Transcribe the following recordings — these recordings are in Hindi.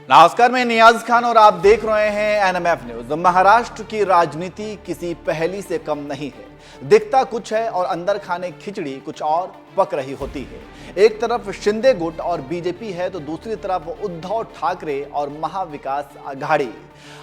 नमस्कार, मैं नियाज खान और आप देख रहे हैं एनएमएफ न्यूज। महाराष्ट्र की राजनीति किसी पहेली से कम नहीं है। दिखता कुछ है और अंदर खाने खिचड़ी कुछ और पक रही होती है। एक तरफ शिंदे गुट और बीजेपी है तो दूसरी तरफ उद्धव ठाकरे और महाविकास आघाड़ी।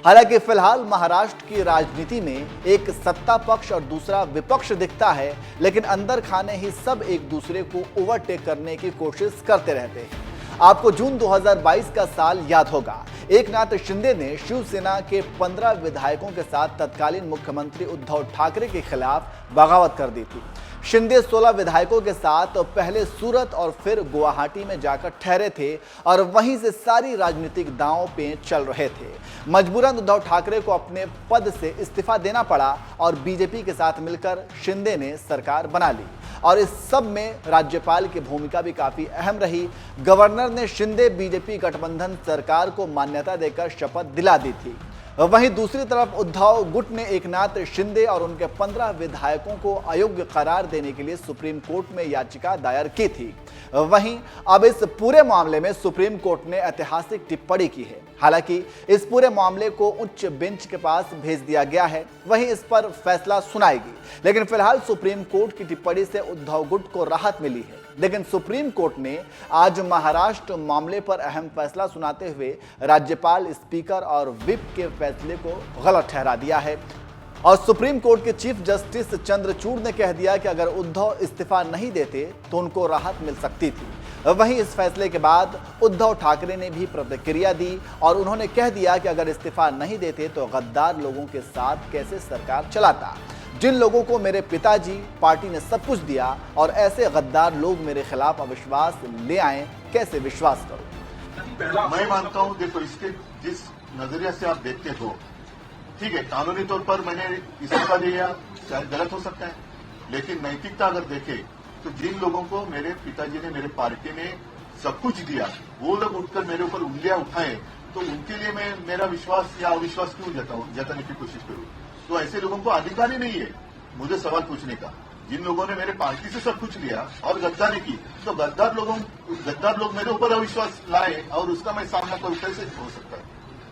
हालांकि फिलहाल महाराष्ट्र की राजनीति में एक सत्ता पक्ष और दूसरा विपक्ष दिखता है, लेकिन अंदर खाने ही सब एक दूसरे को ओवरटेक करने की कोशिश करते रहते हैं। आपको जून 2022 का साल याद होगा। एकनाथ शिंदे ने शिवसेना के 15 विधायकों के साथ तत्कालीन मुख्यमंत्री उद्धव ठाकरे के खिलाफ बगावत कर दी थी। शिंदे 16 विधायकों के साथ पहले सूरत और फिर गुवाहाटी में जाकर ठहरे थे और वहीं से सारी राजनीतिक दांव पे चल रहे थे। मजबूरन उद्धव ठाकरे को अपने पद से इस्तीफा देना पड़ा और बीजेपी के साथ मिलकर शिंदे ने सरकार बना ली और इस सब में राज्यपाल की भूमिका भी काफी अहम रही। गवर्नर ने शिंदे बीजेपी गठबंधन सरकार को मान्यता देकर शपथ दिला दी थी। वहीं दूसरी तरफ उद्धव गुट ने एकनाथ शिंदे और उनके 15 विधायकों को अयोग्य करार देने के लिए सुप्रीम कोर्ट में याचिका दायर की थी। वहीं अब इस पूरे मामले में सुप्रीम कोर्ट ने ऐतिहासिक टिप्पणी की है। हालांकि इस पूरे मामले को उच्च बेंच के पास भेज दिया गया है, वहीं इस पर फैसला सुनाएगी। लेकिन फिलहाल सुप्रीम कोर्ट की टिप्पणी से उद्धव गुट को राहत मिली है। लेकिन सुप्रीम कोर्ट ने आज महाराष्ट्र मामले पर अहम फैसला सुनाते हुए राज्यपाल, स्पीकर और व्हिप के फैसले को गलत ठहरा दिया है और सुप्रीम कोर्ट के चीफ जस्टिस चंद्रचूड़ ने कह दिया कि अगर उद्धव इस्तीफा नहीं देते तो उनको राहत मिल सकती थी। वहीं इस फैसले के बाद उद्धव ठाकरे ने भी प्रतिक्रिया दी और उन्होंने कह दिया कि अगर इस्तीफा नहीं देते तो गद्दार लोगों के साथ कैसे सरकार चलाता। जिन लोगों को मेरे पिताजी पार्टी ने सब कुछ दिया और ऐसे गद्दार लोग मेरे खिलाफ अविश्वास ले आए, कैसे विश्वास करूं। मैं मानता हूं, देखो इसके जिस नजरिया से आप देखते हो, ठीक है, कानूनी तौर पर मैंने इस्तीफा दिया, शायद गलत हो सकता है, लेकिन नैतिकता अगर देखे तो जिन लोगों को मेरे पिताजी ने, मेरे पार्टी ने सब कुछ दिया, वो लोग उठकर मेरे ऊपर उंगलियां उठाए तो उनके लिए मैं मेरा विश्वास या अविश्वास क्यों जताने की कोशिश करूं। तो ऐसे लोगों को अधिकार ही नहीं है मुझे सवाल पूछने का। जिन लोगों ने मेरे पार्टी से सब कुछ लिया और गद्दारी की, तो गद्दार लोग मेरे ऊपर अविश्वास लाए और उसका मैं सामना करूं, कैसे हो सकता है।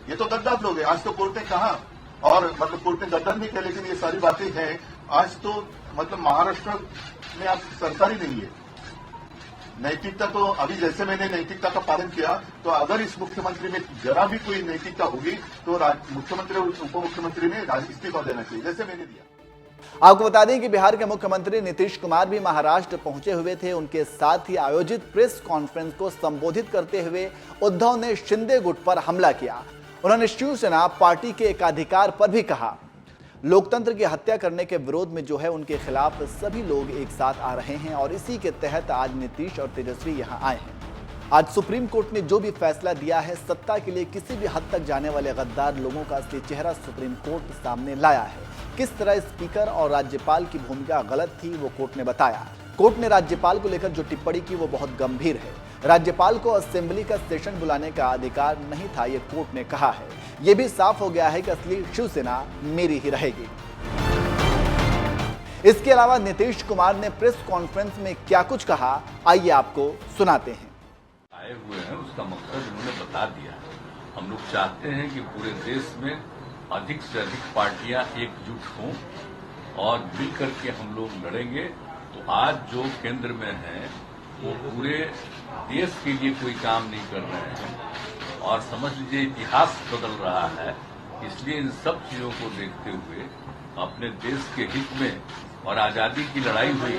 ये तो गद्दार लोग हैं। आज तो कोर्ट ने कहा और कोर्ट ने गद्दार नहीं किया, लेकिन ये सारी बातें हैं। आज तो महाराष्ट्र में आप सरकार ही नहीं है। नैतिकता तो अभी जैसे मैंने नैतिकता का पालन किया, तो अगर इस मुख्यमंत्री में जरा भी कोई नैतिकता होगी तो मुख्यमंत्री और उप मुख्यमंत्री ने इस्तीफा देना चाहिए, जैसे मैंने दिया। आपको बता दें कि बिहार के मुख्यमंत्री नीतीश कुमार भी महाराष्ट्र पहुंचे हुए थे। उनके साथ ही आयोजित प्रेस कॉन्फ्रेंस को संबोधित करते हुए उद्धव ने शिंदे गुट पर हमला किया। उन्होंने शिवसेना पार्टी के एकाधिकार पर भी कहा। लोकतंत्र की हत्या करने के विरोध में जो है उनके खिलाफ सभी लोग एक साथ आ रहे हैं और इसी के तहत आज नीतीश और तेजस्वी यहां आए हैं। आज सुप्रीम कोर्ट ने जो भी फैसला दिया है, सत्ता के लिए किसी भी हद तक जाने वाले गद्दार लोगों का असली चेहरा सुप्रीम कोर्ट सामने लाया है। किस तरह स्पीकर और राज्यपाल की भूमिका गलत थी वो कोर्ट ने बताया। कोर्ट ने राज्यपाल को लेकर जो टिप्पणी की वो बहुत गंभीर है। राज्यपाल को असेंबली का सेशन बुलाने का अधिकार नहीं था, ये कोर्ट ने कहा है। ये भी साफ हो गया है कि असली शिवसेना मेरी ही रहेगी। इसके अलावा नीतीश कुमार ने प्रेस कॉन्फ्रेंस में क्या कुछ कहा, आइए आपको सुनाते हैं। आए हुए हैं उसका मकसद उन्होंने बता दिया। हम लोग चाहते हैं कि पूरे देश में अधिक से अधिक पार्टियां एकजुट हों और मिलकर के हम लोग लड़ेंगे। तो आज जो केंद्र में है वो पूरे देश के लिए कोई काम नहीं कर रहे हैं और समझ लीजिए इतिहास बदल रहा है। इसलिए इन सब चीजों को देखते हुए अपने देश के हित में और आजादी की लड़ाई हुई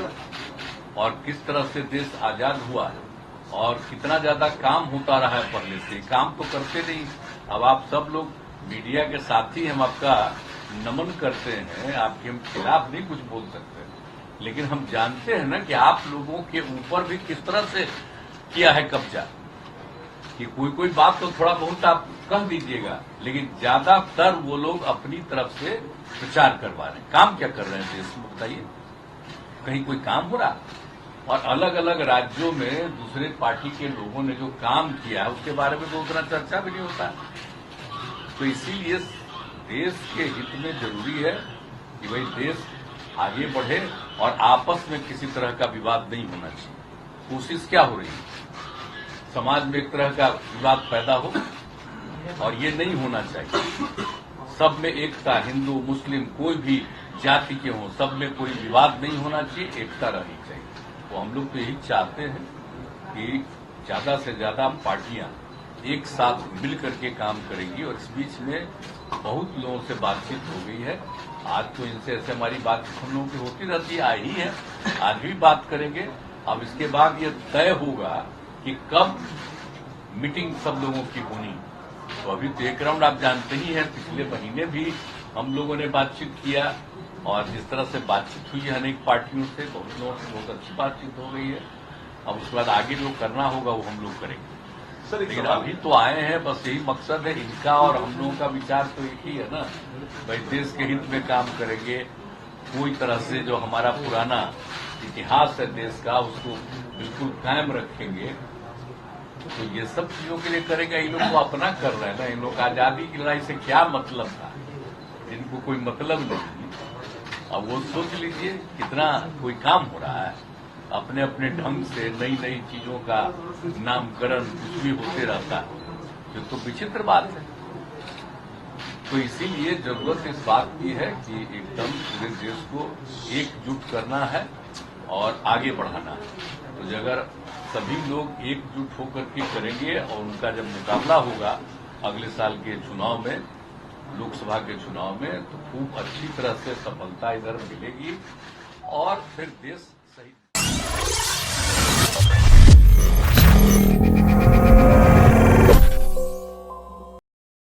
और किस तरह से देश आजाद हुआ है और कितना ज्यादा काम होता रहा है पहले से, काम तो करते नहीं। अब आप सब लोग मीडिया के साथी, हम आपका नमन करते हैं, आपके हम खिलाफ नहीं कुछ बोल सकते, लेकिन हम जानते हैं ना कि आप लोगों के ऊपर भी किस तरह से किया है कब्जा। कि कोई बात तो थोड़ा बहुत आप कह दीजिएगा, लेकिन ज्यादातर वो लोग अपनी तरफ से प्रचार करवा रहे हैं। काम क्या कर रहे हैं देश में बताइए? कहीं कोई काम हो रहा? और अलग अलग राज्यों में दूसरे पार्टी के लोगों ने जो काम किया है उसके बारे में तो उतना चर्चा भी नहीं होता। तो इसीलिए देश के हित में जरूरी है कि भाई देश आगे बढ़े और आपस में किसी तरह का विवाद नहीं होना चाहिए। कोशिश क्या हो रही है? समाज में एक तरह का विवाद पैदा हो और ये नहीं होना चाहिए। सब में एकता, हिंदू मुस्लिम कोई भी जाति के हों, सब में कोई विवाद नहीं होना चाहिए, एकता रहनी चाहिए। तो हम लोग तो यही चाहते हैं कि ज्यादा से ज्यादा पार्टियां एक साथ मिल करके काम करेंगी। और इस बीच में बहुत लोगों से बातचीत हो गई है। आज तो इनसे ऐसे हमारी बातचीत हम लोगों की होती रहती आई है, आज भी बात करेंगे। अब इसके बाद ये तय होगा कि कब मीटिंग सब लोगों की होनी। तो अभी तो एक राउंड आप जानते ही हैं, पिछले महीने भी हम लोगों ने बातचीत किया और जिस तरह से बातचीत हुई है अनेक पार्टियों से, बहुत लोगों से बहुत अच्छी बातचीत हो गई है। अब उसके बाद आगे जो करना होगा वो हम लोग करेंगे। लेकिन अभी तो आए हैं, बस यही मकसद है इनका और हम लोगों का विचार तो एक ही है ना, भाई देश के हित में काम करेंगे। कोई तरह से जो हमारा पुराना इतिहास है देश का उसको बिल्कुल कायम रखेंगे। तो ये सब चीजों के लिए करेगा। इन लोग को अपना कर रहे हैं ना, इन लोग आजादी की लड़ाई से क्या मतलब था, इनको कोई मतलब नहीं। अब वो सोच लीजिए कितना कोई काम हो रहा है, अपने अपने ढंग से नई नई चीजों का नामकरण कुछ भी होते रहता है। ये तो विचित्र बात है। तो इसीलिए जरूरत इस बात की है कि एकदम पूरे देश को एकजुट करना है और आगे बढ़ाना है। तो अगर सभी लोग एकजुट होकर के करेंगे और उनका जब मुकाबला होगा अगले साल के चुनाव में, लोकसभा के चुनाव में, तो खूब अच्छी तरह से सफलता इधर मिलेगी और फिर देश सही